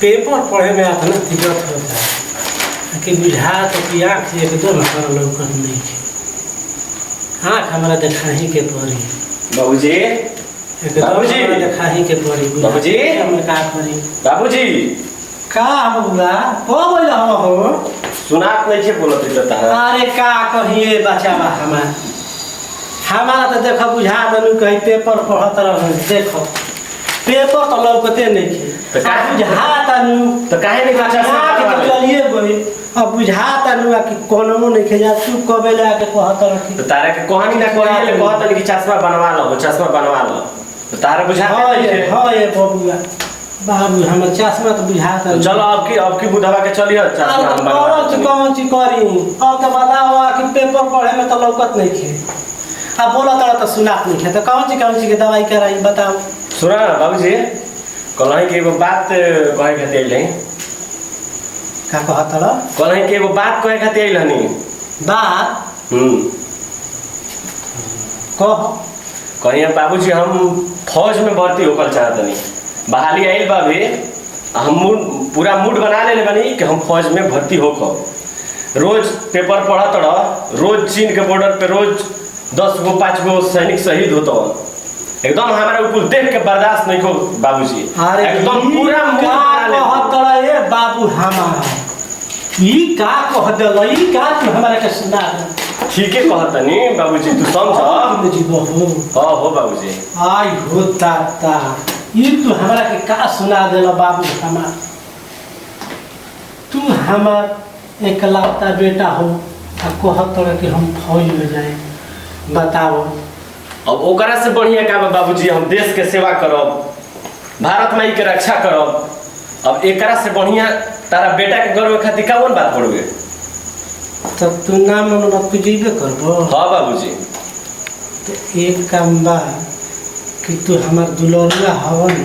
Paper पढ़े में आता ना दिक्कत होता है कि बुझा तो कि आँख से एकदम हमारा लौकत नहीं है। आँख हमारा देखा ही के पड़ी बाबूजी एकदम बाबूजी हमारा देखा ही के पड़ी बाबूजी हम का करी बाबूजी का बबुआ को बोल हो सुनात नहीं छे बोलत रहता है। अरे का कहिए बचावा हमारा तो देखो बुझा दनु कहीं पेपर पढ़त रह देखो पेपर तो लौकते नहीं थे तो का बुझा तनु तो काहे नहीं बच्चा तो चलिए गई अब बुझा तनु कि कोनो नहीं खेजा तू कबे लाके कहत रखी तो तारा के कहानी ना कोई ले कहत कि चश्मा बनवा लो तो तारा बुझा हां ये बबुआ बाबू हमर चश्मा तो बुझा तो चलो अब की बुढ़ावा के चलियो चश्मा हम बनवा कौन ची करी अब तो बताओ कि पेपर पढ़े में तो लौकत नहीं थे अब बोला तो सुनात नहीं थे तो कौन सी के दवाई कराई बताओ। सुना बाबूजी कलही के एगो बात कहे खातिर अइले का कहत रह कलही के एगो बात कहे खातिर अइलहनी बात कह कहीं बाबूजी हम फौज में भर्ती होकर चाहतनी बहाली आइल बा भी हम पूरा मूड बना लेले बनी कि हम फौज में भर्ती होकर रोज पेपर पढ़त रह रोज चीन के बॉर्डर पे रोज 10 गो 5 गो सैनिक शहीद होता एकदम हमारा ऊपर देख के बर्दाश्त नहीं को बाबूजी एकदम पूरा ये बाबू हमारा ई का कह देल ई का तू हमारा के सुना ठीक है कहतनी बाबूजी तू समझ जी बहू हां हो बाबूजी आई होता ता ई तू हमारा के का सुना देल बाबू हमार तू हमार एकलौता बेटा हो आ कहत कि हम फौज में जाए बताओ अब ओकरा से बढ़िया का बाबूजी हम देश के सेवा करब भारत माई के रक्षा करब अब एकरा से बढ़िया तारा बेटा के गर्व खातिर कौन बात पड़ोगे तब तू ना मन तू जीबे करबो हां बाबूजी तो एक काम बा कि तू हमार दुलरुआ हवन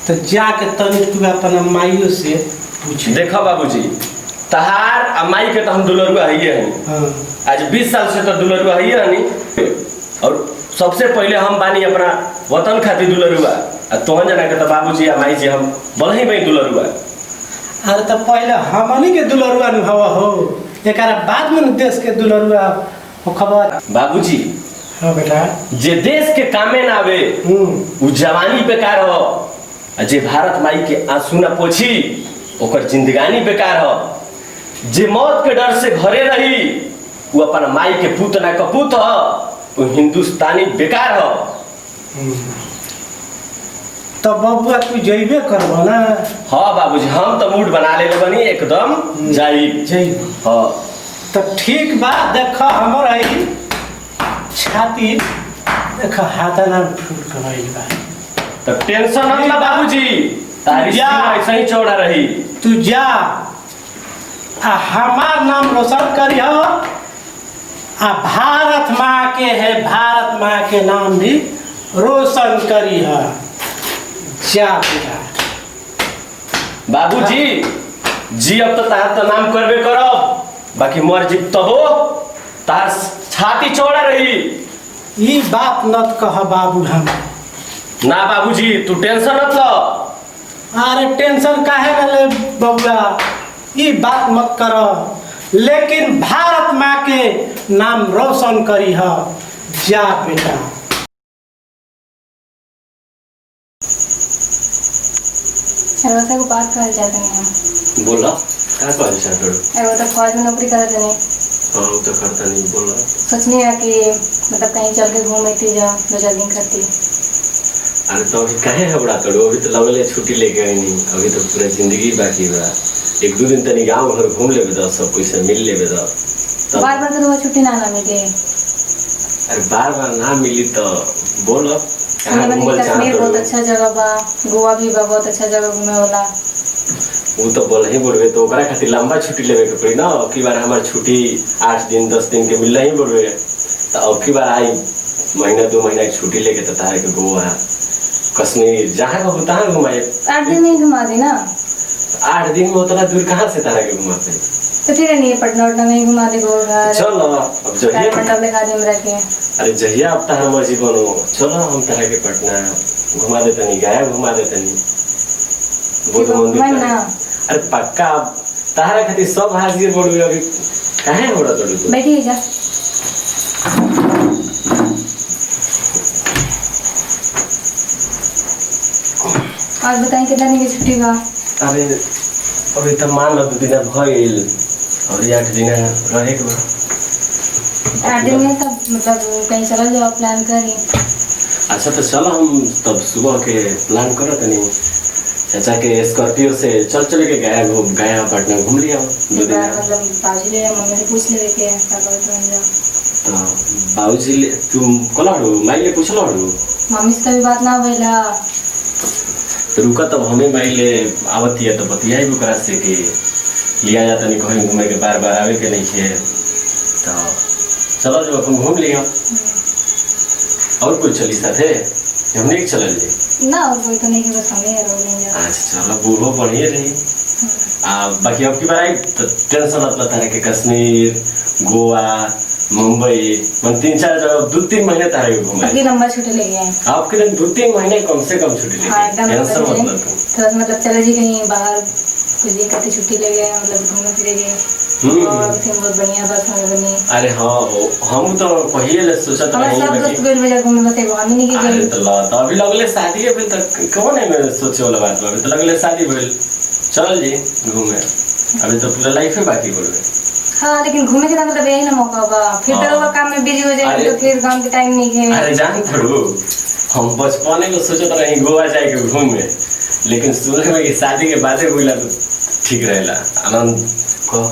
तो जाके तनी तू अपन माइयो से पूछ देखो बाबूजी तहार आ माई के तो हम दुलरुआ हइए हैं हां आज 20 साल से तो दुलरुआ हइए हनी और सबसे पहले हम बानी अपना वतन खातिर दुलरुआ आ तोहन जना के तो बाबूजी आ माई जी हम बलही में दुलरुआ अरे तो पहले हमनी के दुलरुआ अनुभव हो एकरा बाद में देश के दुलरुआ हो खबर बाबूजी हां बेटा जे देश के कामे ना आवे उ जवानी बेकार हो आ जे भारत माई के आंसू ना पोछी ओकर जिंदगानी बेकार हो जे मौत के डर से घरे रही वो अपन माई के पूत ना कपूत हो वो हिंदुस्तानी बेकार हो तो बबुआ तू जइबे करबो ना हां बाबूजी हम तो मूड बना लेले बनी एकदम जाई हां तो ठीक बा देखो हमर आई छाती देखो हाथ ना फूट गइल बा तो टेंशन मत ला बाबूजी तारी ऐसे ही चौड़ा रही तू जा आ हमार नाम रोशन करियो आ भारत माँ के है भारत माँ के नाम भी रोशन करियो जा बेटा बाबूजी जी अब तो तार तो नाम करबे करब बाकी मर जी तबो तार छाती चौड़ा रही ई बात मत कह बाबू हम ना बाबूजी तू टेंशन मत लो अरे टेंशन काहे न ले बबुआ ई बात मत करो लेकिन भारत माँ के नाम रोशन करी है जा बेटा सर्वथा को बात कर जाते हैं बोला क्या कहल चाहत हो वो तो फौज में नौकरी करते नहीं हां वो तो करता नहीं बोला सोचनी है कि मतलब कहीं चल के घूम लेती जा 2-4 दिन करती अरे तो अभी काहे घबरा तड़ो अभी तो लगले छुट्टी लेके आई नहीं अभी तो पूरा जिंदगी बाकी बा 1-2 दिन तनी गांव घर घूम लेबे तो सब पैसा मिल लेबे तो बार-बार तो छुट्टी ना मिले अरे बार-बार ना मिली तो बोलो कश्मीर बहुत अच्छा जगह बा गोवा भी बा बहुत अच्छा जगह घूमे वाला वो तो बोल ही बोलबे तो ओकरा खातिर लंबा छुट्टी लेवे के पड़ी ना अब की बार हमार छुट्टी 8 दिन 10 दिन के मिल नहीं बोलबे तो अब की बार आई महीना 2 महीना की छुट्टी लेके तो तारे के गोवा कश्मीर जहाँ का होता है घुमाए 8 दिन में घुमा दी ना 8 दिन में उतना दूर कहाँ से तारा के घुमाते तो फिर नहीं पटना उटना में घुमा दे गोवा चलो अब जहिया पटना में खा दे हमरा के अरे जहिया अब तारा मर्जी बनो चलो हम तारा के पटना घुमा देते नहीं गया घुमा देते नहीं बुद्ध मंदिर मैं ना अरे पक्का तारा खातिर सब हाजिर बोलबे अभी काहे हो रहा तोड़ बैठिए जा। और बताइए कितना दिन की छुट्टी बा? अरे अभी तो मान लो 2 दिन भइल और 8 दिन रहे के बा। 8 दिन में तब मतलब कहीं चला जाओ प्लान करी। अच्छा तो चलो हम तब सुबह के प्लान करो तनी चाचा के स्कॉर्पियो से चले के गया पटना घूम लिया 2 दिन। मतलब बाजी ले मम्मी से पूछ ले के तब बन जाओ। तो बाबूजी तुम कलाड़ू माइले पूछलाड़ू मम्मी से कभी बात ना भइला। तो रुका तब हमें माइले आवती है तो बतियाई भी करा से कि लिया जाता नहीं कहीं घूमे के बार आवे के नहीं है तो चलो जो अपन घूम लिया। और कोई चली साथे हमने एक चलल ले ना और कोई तो नहीं है, बस हमें रो नहीं जा। अच्छा चलो बूढ़ो बढ़िए रही। बाकी अब की बार आई तो टेंशन आता है कि कश्मीर गोवा मुंबई मन 3-4 जगह 2-3 महीने तारे घूमे। अगली लंबा छुट्टी ले गए आपके लिए 2-3 महीने कम से कम छुट्टी हाँ, लेके एकदम टेंशन मतलब मतलब तो मतलब चले जी कहीं बाहर कुछ दिन करके छुट्टी ले गए मतलब घूमने फिरे गए और फिर बहुत बढ़िया बस हमें बनी। अरे हाँ हम तो पहले सोचत हमारे सब दोस्त रही गए बजा घूमने बस एगो हम ही नहीं के अरे गए। तो अभी लगले शादी है तक कौन है मैं सोचे वाला बात अभी तो लगले शादी भइल चल जी घूमे अभी तो पूरा लाइफ है बाकी बोल। हाँ लेकिन घूमने के मतलब यही ना मौका बा फिर तो लोग काम में बिजी हो जाएंगे तो फिर काम के टाइम नहीं है। अरे जान पड़ो हम बचपने को सोचत रही गोवा जाए के घूमे लेकिन सुने में कि शादी के बादे बोला तो ठीक रहेला आनंद को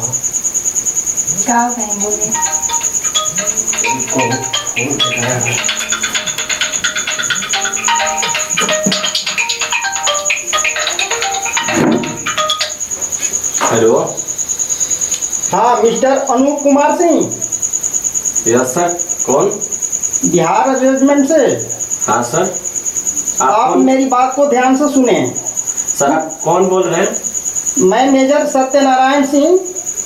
क्या कहें बोले हेलो हाँ mister Anup Kumar Singh yes sir कौन बिहार रेजिमेंट से। हाँ सर आप कौन? मेरी बात को ध्यान से सुने। सर आप कौन बोल रहे हैं? मैं मेजर सत्यनारायण सिंह।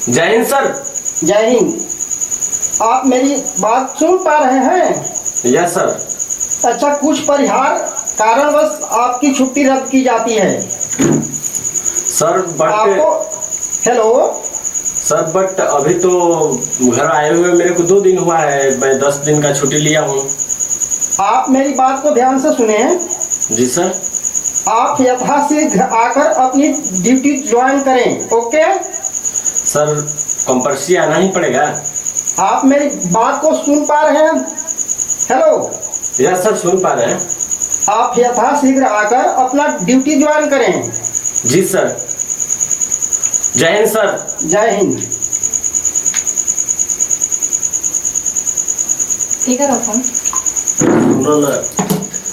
जय हिंद सर। जय हिंद। आप मेरी बात सुन पा रहे हैं? Yes sir. अच्छा कुछ परिहार कारणवश आपकी छुट्टी रद्द की जाती है सर बट आपको। हेलो सर बट अभी तो घर आए हुए मेरे को 2 दिन हुआ है मैं 10 दिन का छुट्टी लिया हूँ। आप मेरी बात को ध्यान से सुने। जी सर। आप यथाशीघ्र आकर अपनी ड्यूटी ज्वाइन करें। ओके सर कंपल्सरी आना ही पड़ेगा? आप मेरी बात को सुन पा रहे हैं? हेलो यस सर सुन पा रहे हैं। आप यथाशीघ्र आकर अपना ड्यूटी ज्वाइन करें। जी सर। जय हिंद सर। जय हिंद। ठीक है फोन सुनो ना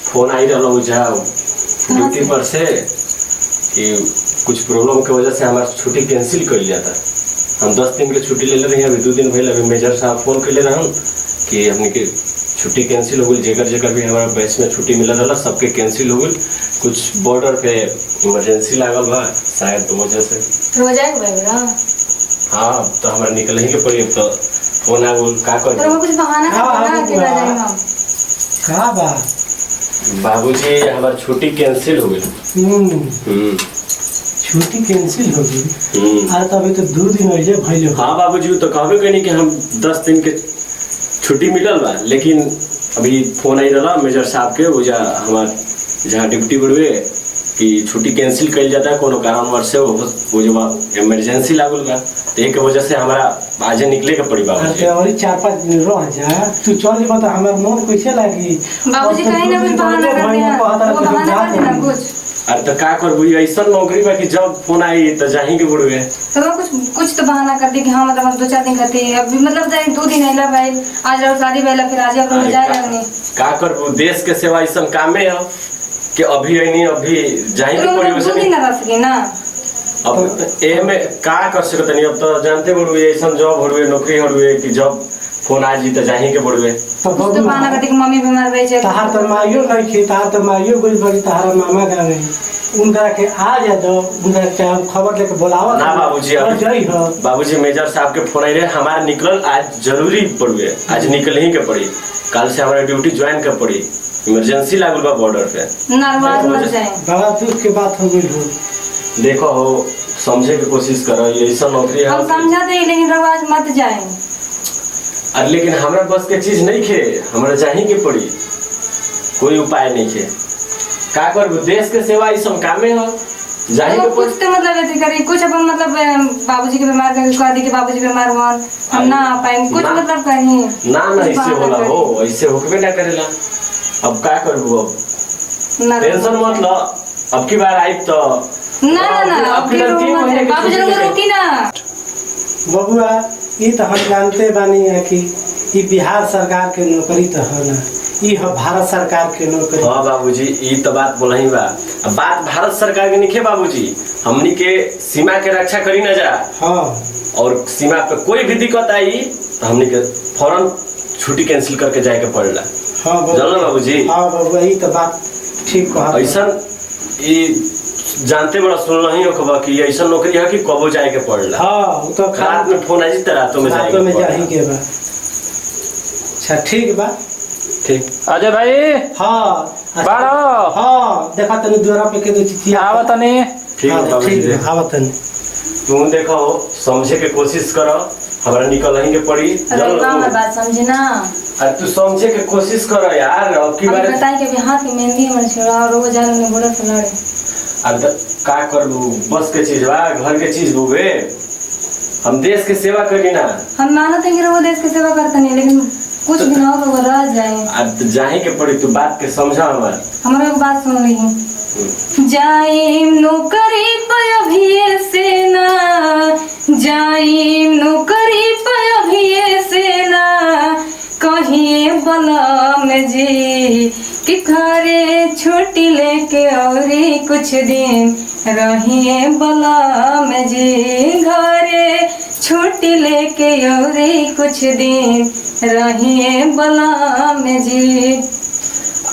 फोन आई रहा जाओ ड्यूटी पर से कि कुछ प्रॉब्लम की वजह से हमारा छुट्टी कैंसिल कर लिया था। हम 10 दिन की छुट्टी ले रहे हैं अभी 2 दिन पहले अभी मेजर साहब फोन कर ले रहा हूँ कि हमने की छुट्टी कैंसिल हो गई जेकर जेकर भी हमारा बैच में छुट्टी मिला रहा सबके कैंसिल हो गई। कुछ बॉर्डर पे इमरजेंसी लागल बा शायद तो वजह से तो हो जाएगा मेरा। हाँ तो हमारा निकल ही के पड़ी अब तो फोन आ बोल का कर तो कुछ बहाना करना कि ना जाएंगे हम। का बा बाबूजी हमारी छुट्टी कैंसिल हो गई। छुट्टी कैंसिल हो गई। आज तो अभी तो 2 दिन हो भइल। हाँ बाबूजी तो कहबे कहीं कि हम 10 दिन के छुट्टी मिलल बा लेकिन अभी फोन आई रहा मेजर साहब के वो हमार जहाँ ड्यूटी बढ़वे कि छुट्टी कैंसिल कर जाता है कोनो कारणवश से वो जो इमरजेंसी लागल बा तो एक वजह से हमारा आज निकले के पड़ी बाबूजी। और 4-5 दिन रह जा तू चल जेबा तो हमार मन कैसे लागी। बाबूजी कहीं ना कुछ बहाना कर देना वो बहाना कर देना कुछ। अरे तो का कर बुझी ऐसा नौकरी बा कि जब फोन आई तो जाही के बुढ़वे तो मैं कुछ तो बहाना कर दी कि हाँ मतलब हम 2-4 दिन करते हैं अभी मतलब जाए 2 दिन आइला भाई आज रहो शादी पहला फिर आज हम लोग जाए नहीं का कर देश के सेवा ऐसा काम है कि अभी नहीं अभी जाही के पड़ी 2 दिन ना रह सके ना। अब ए में का कर सकते नहीं अब तो जानते बुढ़वे ऐसा जॉब होड़वे नौकरी होड़वे कि जब फोन आ जी तो जाही के बुढ़वे तो बहाना कर दी कि मम्मी बीमार रहे छे तहार तो माइयो नहीं थी तहार तो माइयो गई बड़ी तहारा मामा का गई उनका के आ जा दो उनका क्या खबर लेके बुलावा ना बाबूजी और जई हो बाबूजी मेजर साहब के फोन आई रहे हमारा निकल आज जरूरी पड़वे आज निकल ही के पड़ी कल से हमारा ड्यूटी ज्वाइन कर पड़ी इमरजेंसी लागल बा बॉर्डर पे नर्वस मत जाए बड़ा दुख के बात हो गई हो देखो हो समझे की कोशिश करो, ये ऐसा नौकरी हम है। समझाते हैं लेकिन रवा आज मत जाए। अरे लेकिन हमरा बस के चीज नहीं खे, हमरा चाहिए के पड़ी, कोई उपाय नहीं खे। का कर देश के सेवा ई सब कामे हो, जाही तो के कुछ तो मतलब ऐसे करी, कुछ अपन मतलब बाबूजी के बीमार करके कह दी कि बाबूजी बीमार हुआ हम ना आ पाए, कुछ ना। मतलब कहीं ना ना ऐसे होला हो, ऐसे होकबे ना करेला। अब का करबू, अब ना टेंशन मत लो, अब की बार आई तो ना ना ना अब की बार 3 महीने की बाबूजी छुट्टी लोग रोकी ना। बबुआ ये तो हम जानते बानी है कि ये बिहार सरकार के नौकरी तो है ना, ये है भारत सरकार के नौकरी। हाँ बाबूजी ई तो बात बोलही बा। अब बात भारत सरकार के निखे बाबूजी, हमनी के सीमा के रक्षा करी ना जा। हाँ और सीमा पे कोई भी दिक्कत आई तो हमनी के फौरन छुट्टी कैंसिल करके जाए के पड़ेला। हाँ जानलो बाबूजी। हाँ बबुआ ये तो बात ठीक कहा। ऐसा ई जानते बड़ा सुन ही हो खबर कि ऐसा नौकरी है कि कबो जाए के पड़ेला। हाँ वो तो रात में फोन आई तो रातों में जाए रातों में के जाही के बा। अच्छा ठीक बा। ठीक अजय भाई हाँ बाड़ो हाँ देखा तनी द्वारा पे के दो चिट्ठी आवा तनी। ठीक है बाबूजी। ठीक है आवा तनी। तुम देखो समझे के कोशिश करो, हमारा निकल ही के पड़ी। अरे गाँव में बात समझे ना। अरे तू समझे के कोशिश करो यार, अब की अभी बार बताई कि अभी हाथ में मेहंदी है मन छोड़ा और वो जाने में बोला से लड़े। अब का करू, बस के चीज बा, घर के चीज बुबे, हम देश के सेवा करी ना। हम मानते हैं कि वो देश की सेवा करते नहीं, लेकिन कुछ दिन और वो रह जाए। अब जाही के पड़ी, तू बात के समझा हमार। हमारा एक बात सुन रही जाए नौकरी पे अभी से ना, जाए नौकरी पे अभी से ना, कहिए बलम जी कि घरे छुट्टी लेके और कुछ दिन रहिए बलम जी, घरे छुट्टी लेके और कुछ दिन रहिए बलम जी।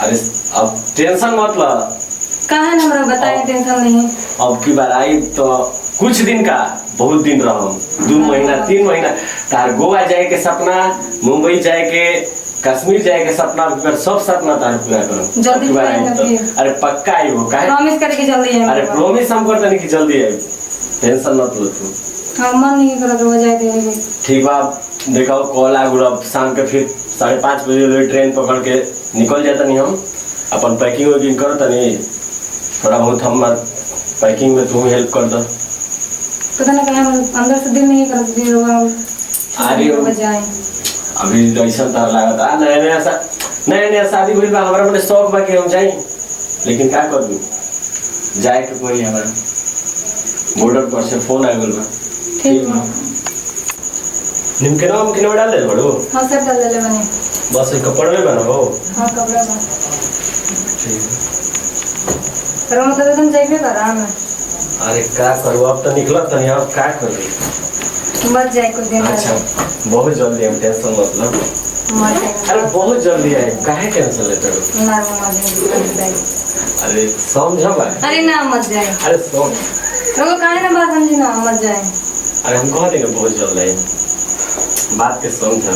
अरे अब टेंशन मत ला, कहा ना हमरा बताए टेंशन नहीं। अब की बार आई तो कुछ दिन का, बहुत दिन रहम, 2 महीना 3 महीना। तार गोवा जाए के सपना, मुंबई जाए के, कश्मीर जाए के सपना, सब सपना तार पूरा करो। जल्दी अब की बार आई पूरा तो, करिए। अरे पक्का आई हो काहे। प्रॉमिस करके जल्दी है। अरे प्रॉमिस हम करते नहीं कि जल्दी आई, टेंशन मत लो तू। हाँ मन नहीं करत हो जाए देंगे। ठीक बा, देखो कॉल आ गुड़ा शाम के फिर 5:30 बजे ट्रेन पकड़ के निकल जाता नहीं हम, अपन पैकिंग वैकिंग करता नहीं, थोड़ा बहुत हमार पैकिंग में तुम हेल्प कर दो। पता ना कहीं अंदर से दिल नहीं करत दिल होगा अरे हो जाए। अभी ऐसा तार लगा था नया नया शादी हुई बा, हमारा बड़े शौक बा कि हम जाए, लेकिन क्या कर दूँ, जाए के कोई हमारा बॉर्डर पर से फोन आ गल बा। ठीक है। निमके नाम किने डाल दे बड़ो, हाँ सब डाल ले बने। बस एक कपड़ में बना हो। हाँ कपड़ा बा। ठीक है। पर मतलब एकदम जाइए कर रहा मैं। अरे क्या करूँ, अब तो निकलत नहीं, अब क्या करूँ। मत जाए कुछ दिन। अच्छा बहुत जल्दी हम, टेंशन मत लो। मत जाए। अरे बहुत जल्दी आए, काहे टेंशन लेते हो। ना मत जाए। अरे समझा बा। अरे ना मत जाए। अरे समझ, तो काहे ना बात समझी ना मत जाए। अरे हम कह देंगे बहुत जल्द आए, बात के समझा।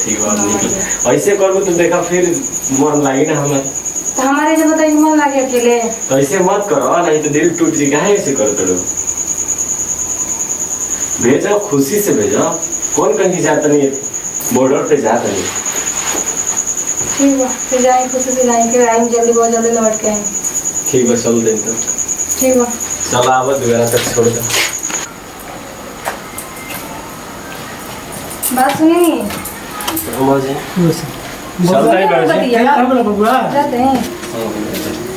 ठीक बात निकल, ऐसे करो तो देखा फिर मन लागी ना हमें। तो हमारे से बताइए मन लागे अकेले। तो ऐसे मत करो, नहीं तो दिल टूट जाएगा। ऐसे करते रहो, भेजो खुशी से भेजो, कौन कहीं जाता नहीं, बॉर्डर पे जाता नहीं। ठीक है फिर जाए खुद से जाएंगे, आएंगे जल्दी, बहुत जल्दी लौट के आएंगे। ठीक है चल दे तो, ठीक है। चल आवत दोबारा तक छोड़ दे। बात सुनी समझे चल नहीं बैठ तैयार हो गया बबुआ। जाते हैं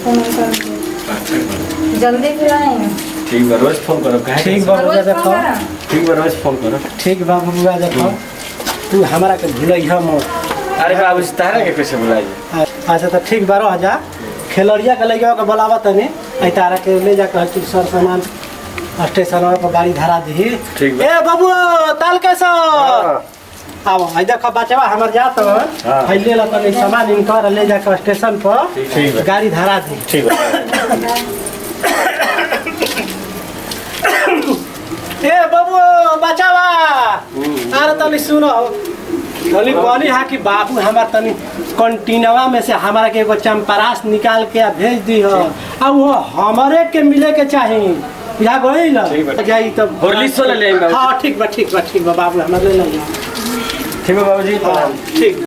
फोन कर जल्दी फिर आएंगे। ठीक बा, रोज फोन करो। काहे ठीक टेंशन- बा रोज बबुआ फोन देखो। करा। ठीक बा, रोज फोन करो। ठीक बा बबुआ देखो, तू हमारा के भूलइहा मत। अरे बाबू तारा के कैसे बुलाई। अच्छा तो ठीक बा, रह जा। खेलड़िया के लइका के बोलावा तनी, आई तारा के ले जा के सर सामान स्टेशन पर गाड़ी धरा दी। ठीक बा। ए बबुआ ताल कैसा आओ, आई देखो बचवा हमर जात हाँ। है, ले ला तनी सामान इनकर ले जा के स्टेशन पर ठीक बा। गाड़ी धरा दी। ठीक बा। ए बबुआ बचावा, अरे तनी सुनो, तनी कहनी हा कि बाबू हमार तनी कंटीनवा में से हमारा के एगो चंपरास निकाल के भेज दी हो आ वो हमारे के मिले के चाही बुझा गइल ठीक बा। जाई तब हॉर्लिक्स वाला ले आई बाबू। हाँ ठीक बा बाबू हमारे ले लिया ठीक है बाबूजी हाँ, ठीक